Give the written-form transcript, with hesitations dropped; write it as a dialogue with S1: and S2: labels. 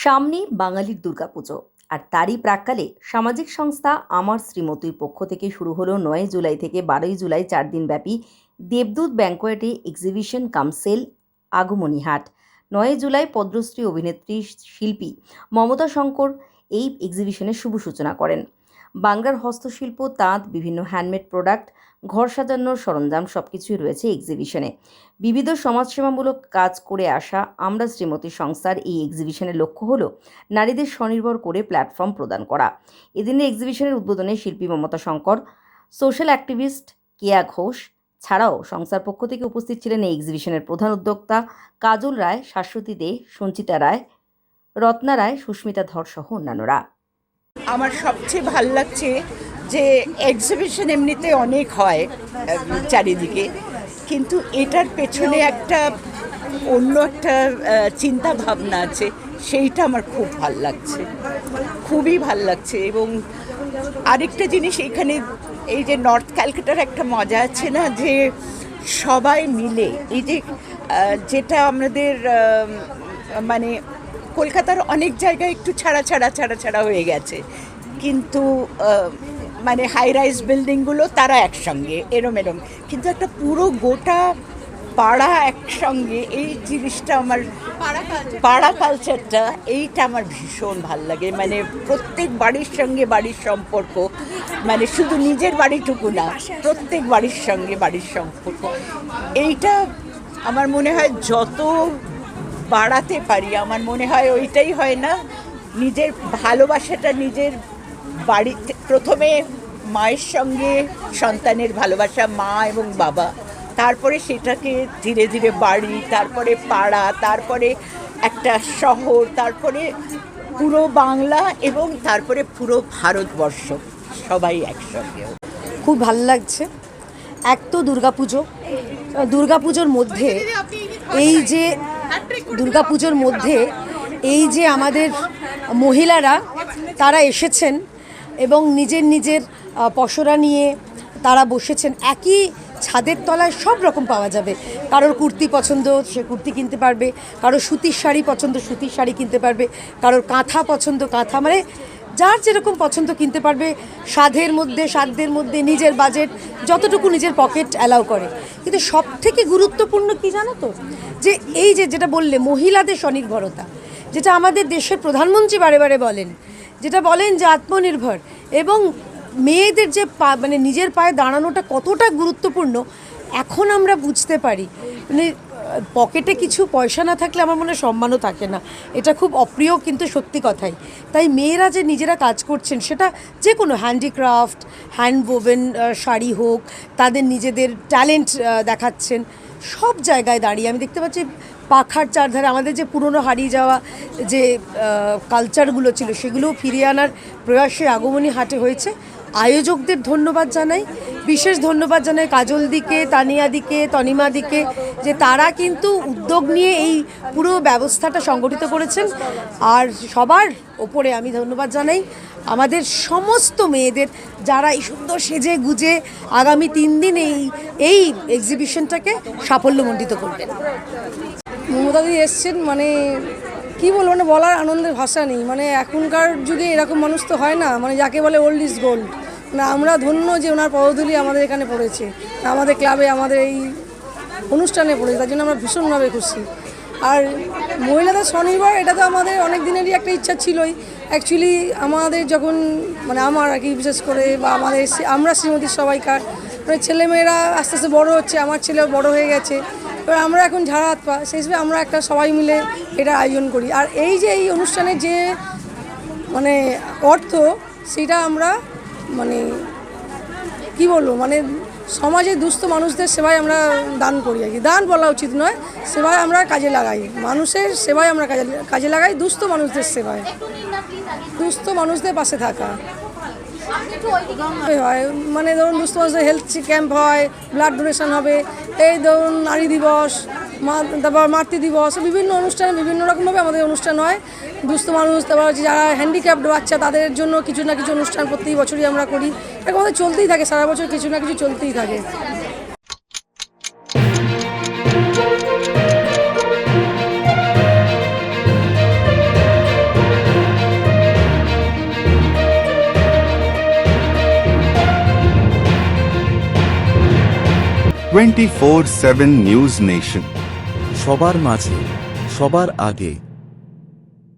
S1: সামনেই বাঙালির দুর্গাপুজো, আর তারই প্রাক্কালে সামাজিক সংস্থা আমার শ্রীমতীর পক্ষ থেকে শুরু হলো ৯ জুলাই থেকে ১২ই জুলাই ৪ দিনব্যাপী দেবদূত ব্যাংকোয়েটে এক্সিবিশন কাম সেল আগমনী হাট। ৯ জুলাই পদ্মশ্রী অভিনেত্রী শিল্পী মমতা শঙ্কর এই এক্সিবিশনের শুভ সূচনা করেন। বাংলার হস্তশিল্প, তাঁত, বিভিন্ন হ্যান্ডমেড প্রোডাক্ট, ঘর সাজানোর সরঞ্জাম সবকিছুই রয়েছে এক্সিবিশনে। বিবিধ সমাজসেবামূলক কাজ করে আসা আমরা শ্রীমতী সংস্থার এই এক্সিবিশনের লক্ষ্য হলো নারীদের স্বনির্ভর করে প্ল্যাটফর্ম প্রদান করা। এদিনের এক্সিবিশনের উদ্বোধনে শিল্পী মমতা শঙ্কর, সোশ্যাল অ্যাক্টিভিস্ট কেয়া ঘোষ ছাড়াও সংস্থার পক্ষ থেকে উপস্থিত ছিলেন এই এক্সিবিশনের প্রধান উদ্যোক্তা কাজল রায়, শাশ্বতী দে, সঞ্চিতা রায়, রত্না রায়, সুস্মিতা ধর সহ অন্যান্যরা।
S2: আমার সবচেয়ে ভাল লাগছে যে এক্সিবিশন এমনিতে অনেক হয় চারিদিকে, কিন্তু এটার পেছনে একটা অন্য একটা চিন্তা ভাবনা আছে, সেইটা আমার খুব ভাল লাগছে, খুবই ভাল লাগছে। এবং আরেকটা জিনিস এখানে, এই যে নর্থ ক্যালকাটার একটা মজা আছে না, যে সবাই মিলে এই যে যেটা আমাদের মানে কলকাতার অনেক জায়গায় একটু ছাড়া হয়ে গেছে, কিন্তু মানে হাই রাইজ বিল্ডিংগুলো তারা একসঙ্গে এরম, কিন্তু একটা পুরো গোটা পাড়া একসঙ্গে, এই জিনিসটা আমার পাড়া কালচারটা, এইটা আমার ভীষণ ভাল লাগে। মানে প্রত্যেক বাড়ির সঙ্গে বাড়ির সম্পর্ক, মানে শুধু নিজের বাড়িটুকু না, প্রত্যেক বাড়ির সঙ্গে বাড়ির সম্পর্ক, এইটা আমার মনে হয় যত বাড়াতে পারি, আমার মনে হয় ওইটাই হয় না, নিজের ভালোবাসাটা নিজের বাড়িতে প্রথমে মায়ের সঙ্গে সন্তানের ভালোবাসা, মা এবং বাবা, তারপরে সেটাকে ধীরে ধীরে বাড়ি, তারপরে পাড়া, তারপরে একটা শহর, তারপরে পুরো বাংলা এবং তারপরে পুরো ভারতবর্ষ, সবাই একসঙ্গে।
S3: খুব ভালো লাগছে। এক তো দুর্গাপুজোর মধ্যে এই যে আমাদের মহিলারা তারা এসেছেন এবং নিজের পসরা নিয়ে তারা বসেছেন, একই ছাদের তলায় সব রকম পাওয়া যাবে। কারোর কুর্তি পছন্দ, সে কুর্তি কিনতে পারবে, কারোর সুতির শাড়ি পছন্দ, সুতির শাড়ি কিনতে পারবে, কারোর কাঁথা পছন্দ, কাঁথা, মানে যার যেরকম পছন্দ কিনতে পারবে, সাধ্যের মধ্যে নিজের বাজেট যতটুকু নিজের পকেট অ্যালাউ করে। কিন্তু সব থেকে গুরুত্বপূর্ণ কি জানো তো, যে এই যেটা বললে মহিলাদের স্বনির্ভরতা, যেটা আমাদের দেশের প্রধানমন্ত্রী বারে বারে বলেন, যেটা বলেন যে আত্মনির্ভর, এবং মেয়েদের যে মানে নিজের পায়ে দাঁড়ানোটা কতটা গুরুত্বপূর্ণ এখন আমরা বুঝতে পারি। মানে পকেটে কিছু পয়সা না থাকলে আমার মনে হয় সম্মানও থাকে না। এটা খুব অপ্রিয় কিন্তু সত্যি কথাই। তাই মেয়েরা যে নিজেরা কাজ করছেন, সেটা যে কোনো হ্যান্ডিক্রাফট, হ্যান্ডওভেন শাড়ি হোক, তাদের নিজেদের ট্যালেন্ট দেখাচ্ছেন, সব জায়গায় দাঁড়িয়ে আমি দেখতে পাচ্ছি পাখার চারধারে আমাদের যে পুরনো হারিয়ে যাওয়া যে কালচারগুলো ছিল, সেগুলোও ফিরিয়ে আনার প্রয়াসে আগমনী হাটে হয়েছে। আয়োজকদের ধন্যবাদ জানাই, বিশেষ ধন্যবাদ জানাই কাজলদিকে, তানিয়াদিকে, তনিমাদিকে, যে তারা কিন্তু উদ্যোগ নিয়ে এই পুরো ব্যবস্থাটা সংগঠিত করেছেন। আর সবার ওপরে আমি ধন্যবাদ জানাই আমাদের সমস্ত মেয়েদের, যারা এই সুন্দর সেজে গুজে আগামী 3 দিন এই এক্সিবিশনটাকে সাফল্যমণ্ডিত করবেন।
S4: মমতাদি এসছেন, মানে কী বলবো, মানে বলার আনন্দের ভাষা নেই। মানে এখনকার যুগে এরকম মানুষ তো হয় না, মানে যাকে বলে ওল্ড ইজ গোল্ড। না, আমরা ধন্য যে ওনার পদধূলি আমাদের এখানে পড়েছে, আমাদের ক্লাবে, আমাদের এই অনুষ্ঠানে পড়েছে, তার জন্য আমরা ভীষণভাবে খুশি। আর মহিলাদের স্বনির্ভর, এটা তো আমাদের অনেক দিনেরই একটা ইচ্ছা ছিলই। অ্যাকচুয়ালি আমাদের যখন, মানে আমার আর কি বিশেষ করে, বা আমরা শ্রীমতীর সবাইকার মানে ছেলেমেয়েরা আস্তে আস্তে বড়ো হচ্ছে, আমার ছেলেও বড়ো হয়ে গেছে, এবার আমরা এখন ঝাড়া হাত পা, সেই হিসেবে আমরা একটা সবাই মিলে এটা আয়োজন করি। আর এই যে এই অনুষ্ঠানের যে মানে অর্থ, সেটা আমরা মানে কি বলবো, মানে সমাজে দুস্থ মানুষদের সেবায় আমরা দান করি আর কি। দান বলা উচিত নয়, সেবায় আমরা কাজে লাগাই, মানুষের সেবায় আমরা কাজে লাগাই, দুস্থ মানুষদের সেবায়, দুস্থ মানুষদের পাশে থাকা হয়। মানে ধরুন দুস্থ মানুষদের হেলথ ক্যাম্প হয়, ব্লাড ডোনেশন হবে, এই ধরুন নারী দিবস, তারপর মাতৃ দিবস, বিভিন্ন অনুষ্ঠানে বিভিন্ন রকমভাবে আমাদের অনুষ্ঠান হয়। দুস্থ মানুষ, তারপর যারা হ্যান্ডিক্যাপড বাচ্চা, তাদের জন্য কিছু না কিছু অনুষ্ঠান প্রত্যেক বছরই আমরা করি। এরকম আমাদের চলতেই থাকে, সারা বছর কিছু না কিছু চলতেই থাকে।
S5: 24/7 নিউজ নেশন।
S6: সবার মাঝে সবার আগে